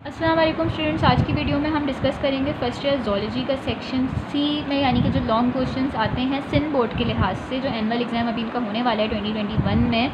अस्सलाम वालेकुम स्टूडेंट्स, आज की वीडियो में हम डिस्कस करेंगे फर्स्ट ईयर जोलॉजी का सेक्शन सी में, यानी कि जो लॉन्ग क्वेश्चंस आते हैं सिंध बोर्ड के लिहाज से। जो एनुअल एग्ज़ाम अभी इनका होने वाला है 2021 में,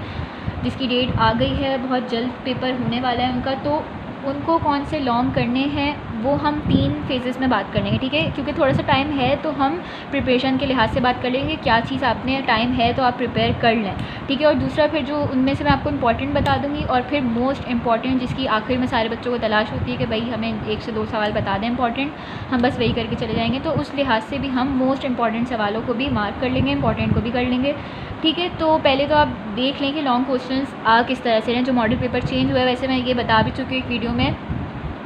जिसकी डेट आ गई है, बहुत जल्द पेपर होने वाला है उनका। तो उनको कौन से लॉन्ग करने हैं वो हम 3 फेजेस में बात कर लेंगे, ठीक है। क्योंकि थोड़ा सा टाइम है तो हम प्रिपरेशन के लिहाज से बात कर लेंगे, क्या चीज़ आपने टाइम है तो आप प्रिपेयर कर लें, ठीक है। और दूसरा फिर जो उनमें से मैं आपको इंपॉर्टेंट बता दूंगी, और फिर मोस्ट इंपॉर्टेंट जिसकी आखिर में सारे बच्चों को तलाश होती है कि भाई हमें 1 से 2 सवाल बता दें इंपॉर्टेंट, हम बस वही करके चले जाएंगे। तो उस लिहाज से भी हम मोस्ट इंपॉर्टेंट सवालों को भी मार्क कर लेंगे, इंपॉर्टेंट को भी कर लेंगे, ठीक है। तो पहले तो आप देख लें कि लॉन्ग क्वेश्चंस आ किस तरह से हैं। जो मॉडल पेपर चेंज हुआ है, वैसे मैं ये बता भी चुकी हूँ एक वीडियो में,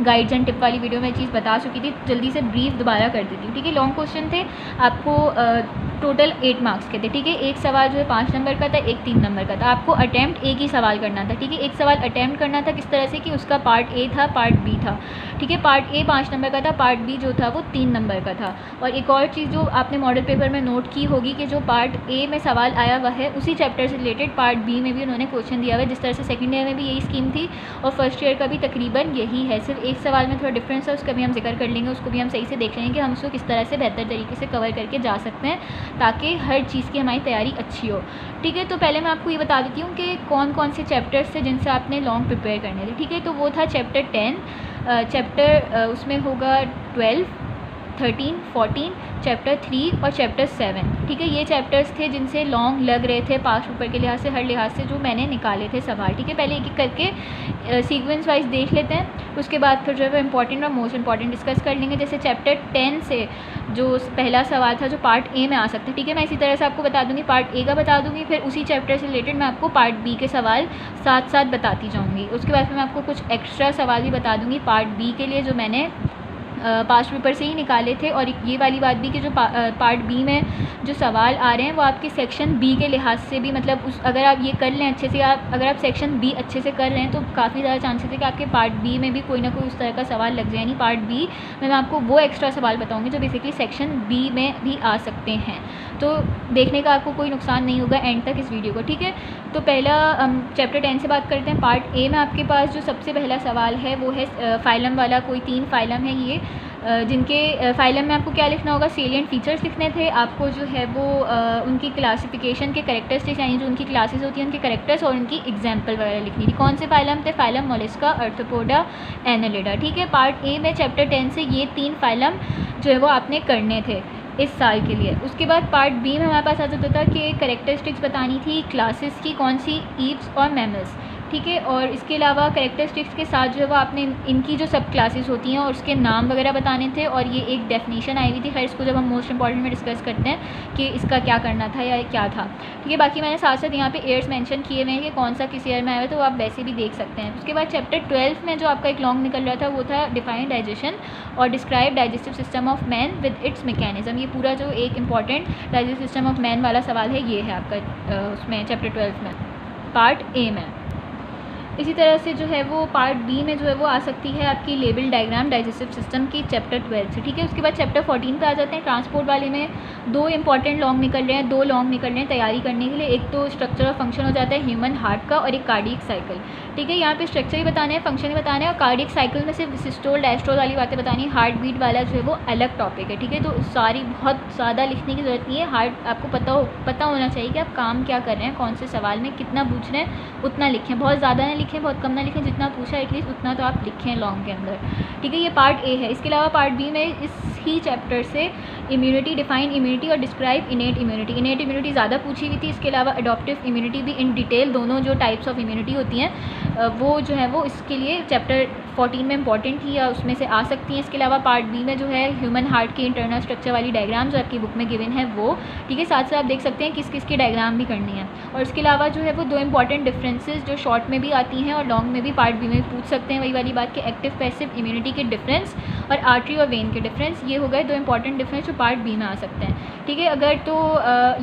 गाइड्स एंड टिप वाली वीडियो में चीज़ बता चुकी थी, जल्दी से ब्रीफ दोबारा कर देती हूँ, ठीक है। लॉन्ग क्वेश्चन थे, आपको टोटल 8 मार्क्स के थे, ठीक है। एक सवाल जो है 5 नंबर का था, एक 3 नंबर का था। आपको अटैम्प्ट एक ही सवाल करना था, ठीक है। एक सवाल अटैम्प्ट करना था किस तरह से कि उसका पार्ट ए था, पार्ट बी था, ठीक है। पार्ट ए 5 नंबर का था, पार्ट बी जो था वो 3 नंबर का था। और एक और चीज़ जो आपने मॉडल पेपर में नोट की होगी कि जो पार्ट ए में सवाल आया हुआ है उसी चैप्टर से रिलेटेड पार्ट बी में भी उन्होंने क्वेश्चन दिया हुआ है। जिस तरह से सेकेंड ईयर में भी यही स्कीम थी और फर्स्ट ईयर का भी तकरीबन यही है, सिर्फ एक सवाल में थोड़ा डिफरेंस है, उसका भी हम जिक्र कर लेंगे, उसको भी हम सही से देख लेंगे कि हम उसको किस तरह से बेहतर तरीके से कवर करके जा सकते हैं ताकि हर चीज़ की हमारी तैयारी अच्छी हो, ठीक है। तो पहले मैं आपको ये बता देती हूँ कि कौन कौन से चैप्टर्स थे जिनसे आपने लॉन्ग प्रिपेयर करने थे, ठीक है। तो वो था चैप्टर 10, चैप्टर उसमें होगा 12, 13, 14, चैप्टर 3 और चैप्टर 7, ठीक है। ये चैप्टर्स थे जिनसे लॉन्ग लग रहे थे पास पेपर के लिहाज से, हर लिहाज से जो मैंने निकाले थे सवाल, ठीक है। पहले एक एक करके सीक्वेंस वाइज देख लेते हैं, उसके बाद फिर जो है वो इंपॉर्टेंट और मोस्ट इंपॉर्टेंट डिस्कस कर लेंगे। जैसे चैप्टर 10 से जो पहला सवाल था जो पार्ट ए में आ सकता है, ठीक है। मैं इसी तरह से आपको बता दूंगी, पार्ट ए का बता दूंगी, फिर उसी चैप्टर से रिलेटेड मैं आपको पार्ट बी के सवाल साथ साथ बताती जाऊँगी। उसके बाद फिर मैं आपको कुछ एक्स्ट्रा सवाल भी बता दूँगी पार्ट बी के लिए जो मैंने पास्ट पेपर से ही निकाले थे। और ये वाली बात भी कि जो पार्ट बी में जो सवाल आ रहे हैं वो आपके सेक्शन बी के लिहाज से भी, मतलब उस अगर आप ये कर लें अच्छे से, अगर आप सेक्शन बी अच्छे से कर रहे हैं तो काफ़ी ज़्यादा चांसेस है कि आपके पार्ट बी में भी कोई ना कोई उस तरह का सवाल लग जाए। यानी पार्ट बी में मैं आपको वो एक्स्ट्रा सवाल बताऊँगी जो बेसिकली सेक्शन बी में भी आ सकते हैं। तो देखने का आपको कोई नुकसान नहीं होगा एंड तक इस वीडियो को, ठीक है। तो पहला चैप्टर 10 से बात करते हैं। पार्ट ए में आपके पास जो सबसे पहला सवाल है वो है फाइलम वाला। कोई 3 फाइलम है ये, जिनके फाइलम में आपको क्या लिखना होगा, सेलिएंट फीचर्स लिखने थे आपको, जो है वो उनकी क्लासिफिकेशन के कैरेक्टरिस्टिक्स, यानी जो उनकी क्लासेस होती हैं उनके कैरेक्टर्स और उनकी एग्जाम्पल वगैरह लिखनी थी। कौन से फाइलम थे, फाइलम मोलस्का, आर्थ्रोपोडा, एनालिडा, ठीक है। पार्ट ए में चैप्टर 10 से ये 3 फाइलम जो है वो आपने करने थे इस साल के लिए। उसके बाद पार्ट बी में हमारे पास आ जाता था कि कैरेक्टरिस्टिक्स बतानी थी क्लासेस की, कौन सी, ईप्स और मैमल्स, ठीक है। और इसके अलावा कैरेक्टरिस्टिक्स के साथ जो है वो आपने इनकी जो सब क्लासेस होती हैं और उसके नाम वगैरह बताने थे। और ये एक डेफिनेशन आई हुई थी, खैर इसको जब हम मोस्ट इंपॉर्टेंट में डिस्कस करते हैं कि इसका क्या करना था या क्या था, ठीक है। बाकी मैंने साथ साथ यहाँ पे ईयर्स मेंशन किए हुए हैं कि कौन सा किस ईयर में आया हुआ, तो आप वैसे भी देख सकते हैं। उसके बाद चैप्टर 12 में जो आपका एक लॉन्ग निकल रहा था वो था डिफाइन डाइजेशन और describe digestive system of man with its mechanism. ये पूरा जो एक important digestive system of man वाला सवाल है ये है आपका उसमें चैप्टर 12 में, पार्ट ए में। इसी तरह से जो है वो पार्ट बी में जो है वो आ सकती है आपकी लेबल डायग्राम डाइजेस्टिव सिस्टम की चैप्टर 12 से, ठीक है। उसके बाद चैप्टर 14 पे आ जाते हैं। ट्रांसपोर्ट वाले में 2 इंपॉर्टेंट लॉन्ग निकल रहे हैं, 2 लॉन्ग निकल रहे हैं तैयारी करने के लिए। एक तो स्ट्रक्चर और फंक्शन हो जाता है ह्यूमन हार्ट का, और एक कार्डियक साइकिल, ठीक है। यहाँ पे स्ट्रक्चर ही बताने हैं, फंक्शन ही बताने हैं, और कार्डियक साइकिल में सिर्फ सिस्टोल डायस्टोल वाली बातें बतानी है। हार्ट बीट वाला जो है वो अलग टॉपिक है, ठीक है। तो सारी बहुत ज़्यादा लिखने की ज़रूरत नहीं है, हार्ट आपको पता होना चाहिए कि आप काम क्या कर रहे हैं, कौन से सवाल में कितना पूछ रहे हैं उतना लिखें, बहुत ज़्यादा ना लिखें, बहुत कम ना लिखें, जितना पूछा एटलीस्ट उतना तो आप लिखें लॉन्ग के अंदर, ठीक है। ये पार्ट ए है। इसके अलावा पार्ट बी में इस ही चैप्टर से इम्यूनिटी, डिफाइन इम्यूनिटी और describe innate immunity. Innate immunity ज़्यादा पूछी हुई थी। इसके अलावा अडॉप्टिव इम्यूनिटी भी इन डिटेल, दोनों जो टाइप्स ऑफ इम्यूनिटी होती हैं वो जो है वो इसके लिए चैप्टर 14 में इंपॉर्टेंट थी या उसमें से आ सकती हैं। इसके अलावा पार्ट बी में जो है ह्यूमन हार्ट की इंटरनल स्ट्रक्चर वाली डायग्राम जो आपकी बुक में गिवन है वो, ठीक है। साथ साथ आप देख सकते हैं किस किस की डायग्राम भी करनी है। और इसके अलावा जो है वो 2 इंपॉर्टेंट डिफरेंसेस जो शॉर्ट में भी आती हैं और लॉन्ग में भी पार्ट बी में पूछ सकते हैं, वही वाली बात कि एक्टिव पैसिव इम्यूनिटी के डिफरेंस और आर्टरी और वेन के डिफरेंस, ये हो गए 2 इंपॉर्टेंट डिफरेंस जो पार्ट बी में आ सकते हैं, ठीक है। अगर तो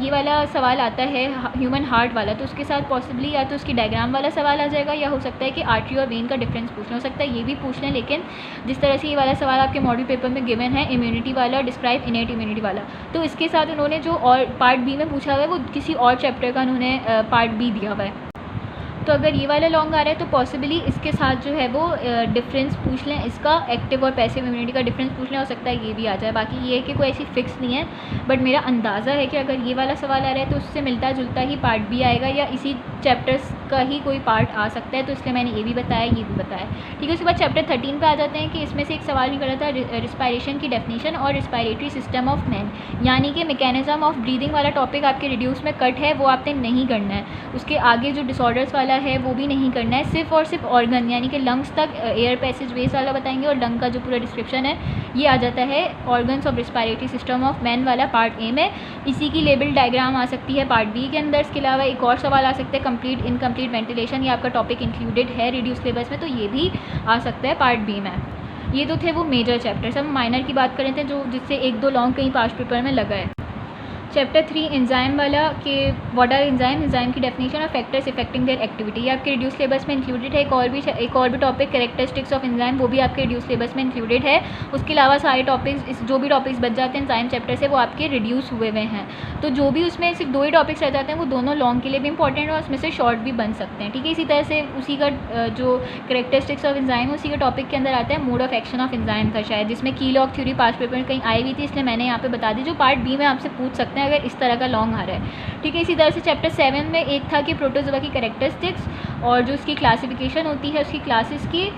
ये वाला सवाल आता है ह्यूमन हार्ट वाला, तो उसके साथ पॉसिबली या तो उसकी डायग्राम वाला सवाल आ जाएगा या हो सकता है कि आर्टरी और वेन का डिफरेंस पूछना, हो सकता है ये भी पूछ लें। लेकिन जिस तरह से ये वाला सवाल आपके मॉडल पेपर में गिवन है इम्यूनिटी वाला, डिस्क्राइब इनेट इम्यूनिटी वाला, तो इसके साथ उन्होंने जो और पार्ट बी में पूछा हुआ है वो किसी और चैप्टर का उन्होंने पार्ट बी दिया हुआ है। तो अगर ये वाला लॉन्ग आ रहा है तो पॉसिबली इसके साथ जो है वो डिफरेंस पूछ लें, इसका एक्टिव और पैसिव इम्यूनिटी का डिफरेंस पूछ लें, हो सकता है ये भी आ जाए। बाकी ये है कि कोई ऐसी फिक्स नहीं है, बट मेरा अंदाज़ा है कि अगर ये वाला सवाल आ रहा है तो उससे मिलता जुलता ही पार्ट भी आएगा या इसी चैप्टर्स का ही कोई पार्ट आ सकता है, तो इसलिए मैंने ये भी बताया, ये भी बताया, ठीक है। उसके बाद चैप्टर 13 पे आ जाते हैं कि इसमें से एक सवाल निकला था रिस्पायरेशन की डेफिनेशन और रिस्पायरेटरी सिस्टम ऑफ मैन, यानी कि मैकेनिज्म ऑफ ब्रीदिंग वाला टॉपिक आपके रिड्यूस में कट है, वो आपने नहीं करना है। उसके आगे जो डिसऑर्डर्स वाला है वो भी नहीं करना है, सिर्फ और सिर्फ ऑर्गन यानी कि लंग्स तक एयर पैसेज वेज वाला बताएंगे, और लंग का जो पूरा डिस्क्रिप्शन है ये आ जाता है organs of respiratory system of man वाला पार्ट ए में। इसी की लेबल डायग्राम आ सकती है पार्ट बी के अंदर। इसके अलावा एक और सवाल आ सकता है कंप्लीट इनकम्प्लीट वेंटिलेशन, ये आपका टॉपिक इंक्लूडेड है रिड्यूस सिलेबस में, तो ये भी आ सकता है पार्ट बी में। ये तो थे वो मेजर चैप्टर्स। हम माइनर की बात करें थे जो जिससे एक दो लॉन्ग कहीं पास्ट पेपर में लगा है। चैप्टर 3 एंजाइम वाला कि व्हाट आर एंजाइम, एंजाइम की डेफिनेशन और फैक्टर्स इफेक्टिंग देयर एक्टिविटी, ये आपके रिड्यूस सिलेबस में इंक्लूडेड है। एक और भी टॉपिक कैरेक्टरिस्टिक्स ऑफ एंजाइम, वो भी आपके रिड्यूस सिलेबस में इंक्लूडेड है। उसके अलावा सारे टॉपिक्स जो भी टॉपिक्स बच जाते हैं एंजाइम चैप्टर से वो आपके रिड्यूस हुए हुए हैं। तो जो भी उसमें सिर्फ 2 ही टॉपिक्स रह जाते हैं वो दोनों लॉन्ग के लिए भी इंपॉर्टेंट है और उसमें से शॉर्ट भी बन सकते हैं, ठीक है। इसी तरह से उसी का जो कैरेक्टरिस्टिक्स ऑफ एंजाइम उसी के टॉपिक के अंदर आता है mode of action of enzyme था शायद, जिसमें की लॉग थ्योरी पास्ट पेपर में कहीं आई हुई थी, इसलिए मैंने यहाँ पे बता दी, जो पार्ट बी में आपसे पूछ सकते हैं अगर इस तरह का लॉन्ग आ रहा है, ठीक है। इसी तरह से चैप्टर 7 में एक था कि प्रोटोजोआ की कैरेक्टरिस्टिक्स और जो उसकी क्लासिफिकेशन होती है उसकी क्लासेस की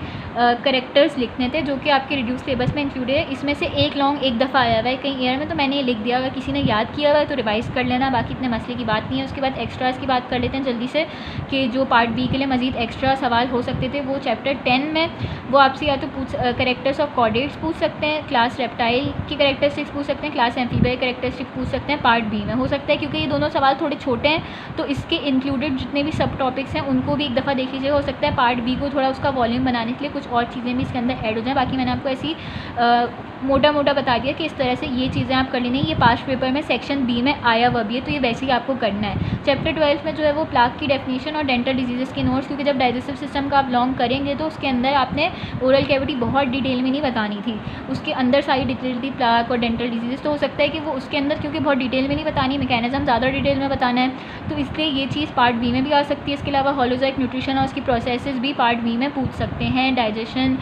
करेक्टर्स लिखने थे, जो कि आपके रिड्यूस सिलेबस में इंक्लूडेड है। इसमें से एक लॉन्ग एक दफ़ा आया हुआ है कहीं ईयर में, तो मैंने ये लिख दिया, अगर किसी ने याद किया हुआ है तो रिवाइज़ कर लेना, बाकी इतने मसले की बात नहीं है। उसके बाद एक्स्ट्रास की बात कर लेते हैं जल्दी से कि जो पार्ट बी के लिए मजीद एक्स्ट्रा सवाल हो सकते थे वो चैप्टर 10 में वो आपसे या तो करेक्टर्स ऑफ कॉर्डेट्स पूछ सकते हैं, क्लास रेप्टाइल की करेक्टरिस्टिक्स पूछ सकते हैं, क्लास एम्फीबिया करेक्टरिस्टिक्स पूछ सकते हैं पार्ट बी में, हो सकता है क्योंकि ये दोनों सवाल थोड़े छोटे हैं तो इसके इंक्लूडेड जितने भी सब टॉपिक्स हैं उनको भी एक दफ़ा देख लीजिएगा। हो सकता है पार्ट बी को थोड़ा उसका वॉल्यूम बनाने के लिए कुछ और चीज़ें भी इसके अंदर ऐड हो जाए। बाकी मैंने आपको ऐसी मोटा मोटा बता दिया कि इस तरह से ये चीज़ें आप कर लेनी है। ये पास्ट पेपर में सेक्शन बी में आया हुआ भी है, तो ये वैसे ही आपको करना है। चैप्टर 12 में जो है वो प्लाक की डेफिनेशन और डेंटल डिजीज़ के नोट्स, क्योंकि जब डाइजेस्टिव सिस्टम का आप लॉन्ग करेंगे तो उसके अंदर आपने ओरल कैविटी बहुत डिटेल में नहीं बतानी थी, उसके अंदर सारी डिटेल थी प्लाक और डेंटल डिजीज़, तो हो सकता है कि वो उसके अंदर क्योंकि बहुत डिटेल में नहीं बतानी, मैकेनिज्म ज़्यादा डिटेल में बताना है, तो इसलिए ये चीज़ पार्ट बी में भी आ सकती है। इसके अलावा होलोजोइक न्यूट्रिशन और उसकी प्रोसेसेस भी पार्ट बी में पूछ सकते हैं, डाइजेशन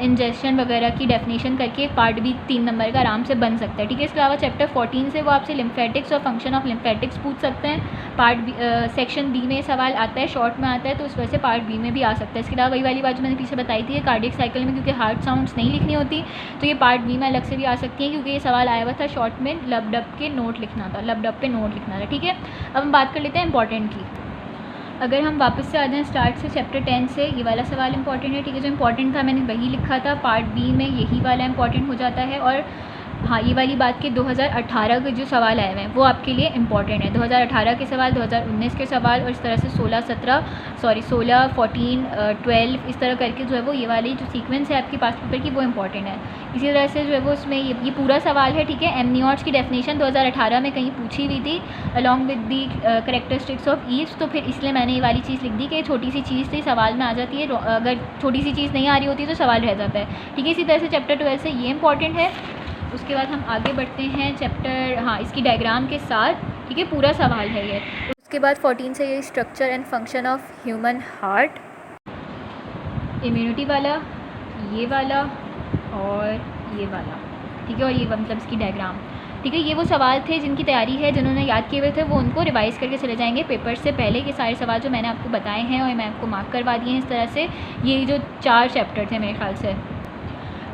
इंजेक्शन वगैरह की डेफिनेशन करके पार्ट बी 3 नंबर का आराम से बन सकता है, ठीक है। इसके अलावा चैप्टर 14 से वो आपसे लिम्फेटिक्स और फंक्शन ऑफ लिम्फेटिक्स पूछ सकते हैं, पार्ट बी सेक्शन बी में सवाल आता है, शॉर्ट में आता है, तो उस वजह से पार्ट बी में भी आ सकता है। इसके अलावा वही वाली बात जो मैंने पीछे बताई थी, कार्डियक साइकिल में क्योंकि हार्ट साउंड्स नहीं लिखनी होती तो ये पार्ट बी में अलग से भी आ सकती है, क्योंकि ये सवाल आया हुआ था शॉर्ट में लब डब के नोट लिखना था, लब डब पे नोट लिखना था, ठीक है। अब हम बात कर लेते हैं इंपॉर्टेंट की। अगर हम वापस से आ जाएँ स्टार्ट से चैप्टर 10 से, ये वाला सवाल इंपॉर्टेंट है, ठीक है। जो इंपॉर्टेंट था मैंने वही लिखा था, पार्ट बी में यही वाला इंपॉर्टेंट हो जाता है। और हाँ, ये वाली बात कि 2018 के जो सवाल आए हुए हैं वो आपके लिए इंपॉर्टेंट है। 2018 के सवाल, 2019 के सवाल और इस तरह से 16, 14, 12 इस तरह करके जो है वो ये वाली जो सीक्वेंस है आपकी पास्ट पेपर की वो इंपॉर्टेंट है। इसी तरह से जो है वो उसमें ये पूरा सवाल है, ठीक है। एमनियोट्स की डेफिनेशन 2018 में कहीं पूछी हुई थी along with the characteristics of eaves, तो फिर इसलिए मैंने ये वाली चीज़ लिख दी कि छोटी सी चीज़ थी सवाल में आ जाती है, अगर छोटी सी चीज़ नहीं आ रही होती तो सवाल रह जाता है, ठीक है। इसी तरह से चैप्टर 12 से ये इंपॉर्टेंट है। उसके बाद हम आगे बढ़ते हैं चैप्टर, हाँ, इसकी डायग्राम के साथ, ठीक है, पूरा सवाल है ये। उसके बाद 14 से ये structure and function of human heart, immunity वाला, ये वाला और ये वाला, ठीक है, और ये मतलब इसकी डायग्राम, ठीक है। ये वो सवाल थे जिनकी तैयारी है, जिन्होंने याद किए हुए थे वो उनको रिवाइज़ करके चले जाएंगे पेपर से पहले के सारे सवाल जो मैंने आपको बताए हैं और मैं आपको मार्क करवा दिए हैं इस तरह से। ये जो 4 चैप्टर थे मेरे ख्याल से,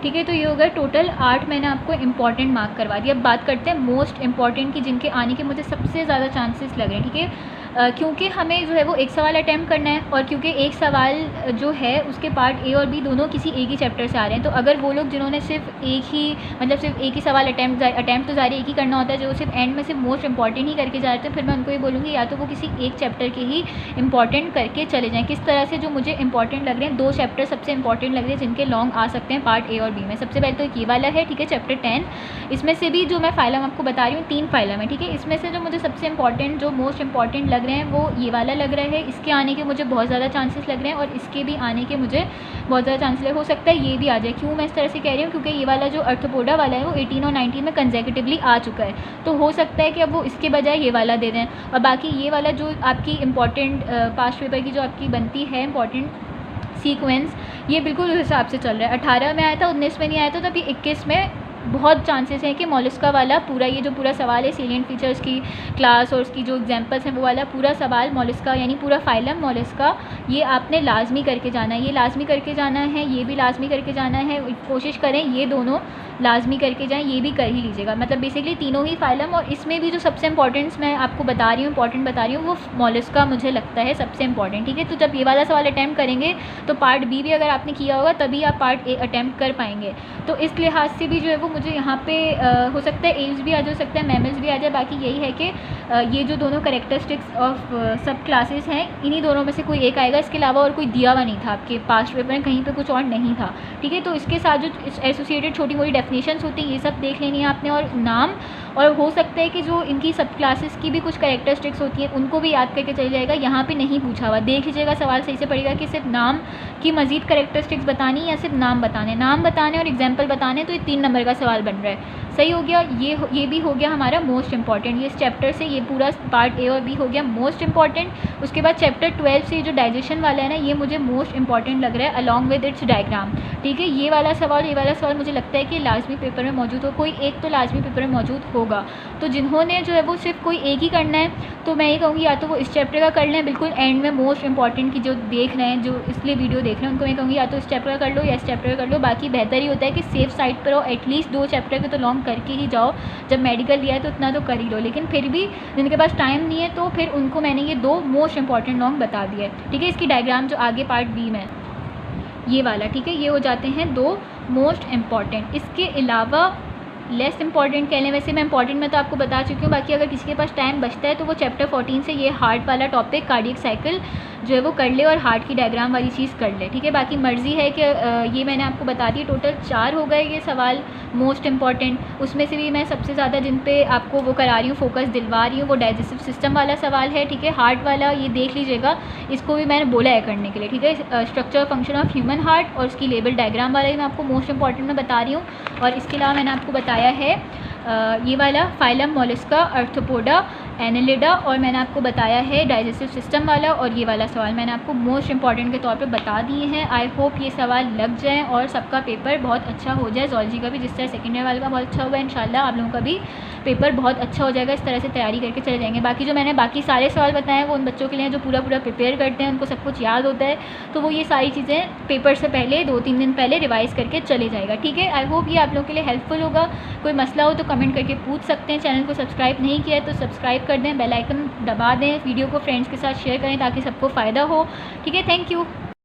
ठीक है, तो ये होगा टोटल 8 मैंने आपको इंपॉर्टेंट मार्क करवा दिया। अब बात करते हैं मोस्ट इंपॉर्टेंट की, जिनके आने के मुझे सबसे ज़्यादा चांसेस लग रहे हैं, ठीक है। क्योंकि हमें जो है वो एक सवाल अटैम्प्ट करना है और क्योंकि एक सवाल जो है उसके पार्ट ए और बी दोनों किसी एक ही चैप्टर से आ रहे हैं, तो अगर वो लोग जिन्होंने सिर्फ एक ही सवाल अटैम्प्ट तो ज़ाहिर एक ही करना होता है, जो सिर्फ एंड में सिर्फ मोस्ट इंपॉर्टेंट ही करके जा रहे थे, फिर मैं उनको ये बोलूँगी या तो वो किसी एक चैप्टर के ही इंपॉर्टेंट करके चले जाएँ। किस तरह से जो मुझे इंपॉर्टेंट लग रहे हैं, 2 चैप्टर सबसे इंपॉर्टेंट लग रहे हैं जिनके लॉन्ग आ सकते हैं पार्ट ए और बी में। सबसे पहले तो ये वाला है, ठीक है, चैप्टर 10। इसमें से भी जो मैं फाइलम आपको बता रही हूँ 3 फाइलम है, ठीक है। इसमें से जो मुझे सबसे इंपॉर्टेंट, जो मोस्ट इंपॉर्टेंट लग रहे हैं वो ये वाला लग रहा है, इसके आने के मुझे बहुत ज़्यादा चांसेस लग रहे हैं और इसके भी आने के मुझे बहुत ज़्यादा चांसेस हो सकता है ये भी आ जाए। क्यों मैं इस तरह से कह रही हूँ, क्योंकि ये वाला जो आर्थ्रोपोडा वाला है वो 18 और 19 में कंसेक्यूटिवली आ चुका है, तो हो सकता है कि अब वो इसके बजाय ये वाला दे दें। और बाकी ये वाला जो आपकी इंपॉर्टेंट पास्ट पेपर की जो आपकी बनती है इंपॉर्टेंट सीक्वेंस, ये बिल्कुल उस हिसाब से चल रहा है। 18 में आया था, 19 में नहीं आया था, तो अभी 21 में बहुत चांसेस हैं कि मोलस्का वाला पूरा ये जो पूरा सवाल है सेलिएंट फीचर्स की क्लास और उसकी जो एग्जांपल्स हैं वो वाला पूरा सवाल मोलस्का यानी पूरा फाइलम मोलस्का ये आपने लाजमी करके जाना है, ये लाजमी करके जाना है, ये भी लाजमी करके जाना है। कोशिश करें ये दोनों लाजमी करके जाएं, ये भी कर ही लीजिएगा। मतलब बेसिकली तीनों ही फाइलम, और इसमें भी जो सबसे इंपॉर्टेंट्स मैं आपको बता रही हूँ इंपॉर्टेंट बता रही हूँ वो मोलस्का मुझे लगता है सबसे इंपॉर्टेंट। ठीक है, तो जब ये वाला सवाल अटैम्प्ट करेंगे तो पार्ट बी भी अगर आपने किया होगा तभी आप पार्ट ए अटैम्प्ट कर पाएंगे। तो इस लिहाज से भी जो है वो मुझे यहाँ पे हो सकता है एव्स भी आ जा सकता है, मैमल्स भी आ जाए। बाकी यही है कि ये जो दोनों कैरेक्टरिस्टिक्स ऑफ सब क्लासेस हैं इन्हीं दोनों में से कोई एक आएगा, इसके अलावा और कोई दिया हुआ नहीं था आपके पास्ट पेपर में, कहीं पे कुछ और नहीं था। ठीक है, तो इसके साथ जो एसोसिएटेड छोटी मोटी डेफिनेशंस होती हैं ये सब देख लेनी है आपने, और नाम, और हो सकता है कि जो इनकी सब क्लासेस की भी कुछ कैरेक्टरिस्टिक्स होती हैं उनको भी याद करके चल जाएगा। यहाँ पे नहीं पूछा हुआ, देख लीजिएगा सवाल सही से पड़ेगा कि सिर्फ नाम की मज़ीद कैरेक्टरिस्टिक्स बतानी या सिर्फ नाम बताने और एग्जाम्पल बताने, तो ये 3 नंबर का सवाल बन रहा है। सही हो गया, ये भी हो गया हमारा मोस्ट इंपॉर्टेंट। ये इस चैप्टर से ये पूरा पार्ट ए और बी हो गया मोस्ट इंपॉर्टेंट। उसके बाद चैप्टर 12 से जो डाइजेशन वाला है ना ये मुझे मोस्ट इंपॉर्टेंट लग रहा है अलॉन्ग विद इट्स डायग्राम। ठीक है, ये वाला सवाल मुझे लगता है कि लाजमी पेपर में मौजूद हो, कोई एक तो लाजमी पेपर में मौजूद होगा। तो जिन्होंने जो है वो सिर्फ कोई एक ही करना है तो मैं ये कहूँगी या तो वो इस चैप्टर का कर लें बिल्कुल एंड में मोस्ट इंपॉर्टेंट की जो देख रहे हैं, जो इसलिए वीडियो देख रहे हैं उनको मैं कहूँगी या तो इस चैप्टर का कर लो या इस चैप्टर का कर लो। बाकी बेहतर ही होता है कि सेफ साइड पर हो, एटलीस्ट 2 चैप्टर के तो लॉन्ग करके ही जाओ। जब मेडिकल लिया है तो इतना तो कर ही लो, लेकिन फिर भी जिनके पास टाइम नहीं है तो फिर उनको मैंने ये 2 मोस्ट इंपॉर्टेंट लॉन्ग बता दिया है। ठीक है, इसकी डायग्राम जो आगे पार्ट बी में ये वाला, ठीक है, ये हो जाते हैं 2 मोस्ट इंपॉर्टेंट। इसके अलावा लेस इंपॉर्टेंट कह लें, वैसे मैं इंपॉर्टेंट में तो आपको बता चुकी हूँ। बाकी अगर किसी के पास टाइम बचता है तो वो चैप्टर 14 से ये हार्ट वाला टॉपिक कार्डियक साइकिल जो है वो कर ले और हार्ट की डायग्राम वाली चीज़ कर ले। ठीक है, बाकी मर्ज़ी है कि ये मैंने आपको बता दी। टोटल 4 हो गए ये सवाल मोस्ट इंपॉर्टेंट। उसमें से भी मैं सबसे ज़्यादा जिन पे आपको वो करा रही हूँ फोकस दिलवा रही हूँ वो डाइजेस्टिव सिस्टम वाला सवाल है। ठीक है, हार्ट वाला ये देख लीजिएगा, इसको भी मैंने बोला है करने के लिए। ठीक है, structure function of human heart और उसकी लेबल डायग्राम वाला ही मैं आपको मोस्ट इंपॉर्टेंट में बता रही हूँ। और इसके अलावा मैंने आपको बताया है ये वाला फाइलम मोलस्का आर्थ्रोपोडा एनेलिडा, और मैंने आपको बताया है डाइजेस्टिव सिस्टम वाला, और ये वाला सवाल मैंने आपको मोस्ट इंपॉर्टेंट के तौर पे बता दिए हैं। आई होप ये सवाल लग जाएं और सबका पेपर बहुत अच्छा हो जाए। ज़ूलॉजी का भी जिस तरह सेकेंड ईयर वाले का बहुत अच्छा हुआ है इंशाल्लाह आप लोगों का भी पेपर बहुत अच्छा हो जाएगा। इस तरह से तैयारी करके चले जाएंगे। बाकी जो मैंने बाकी सारे सवाल बताए वो उन बच्चों के लिए जो पूरा प्रिपेयर करते हैं उनको सब कुछ याद होता है, तो वो ये सारी चीज़ें पेपर से पहले 2-3 दिन पहले रिवाइज़ करके चले जाएगा। ठीक है, आई होप ये आप लोगों के लिए हेल्पफुल होगा। कोई मसला हो तो कमेंट करके पूछ सकते हैं। चैनल को सब्सक्राइब नहीं किया है तो सब्सक्राइब कर दें, बेल आइकन दबा दें, वीडियो को फ्रेंड्स के साथ शेयर करें ताकि सबको फ़ायदा हो। ठीक है, थैंक यू।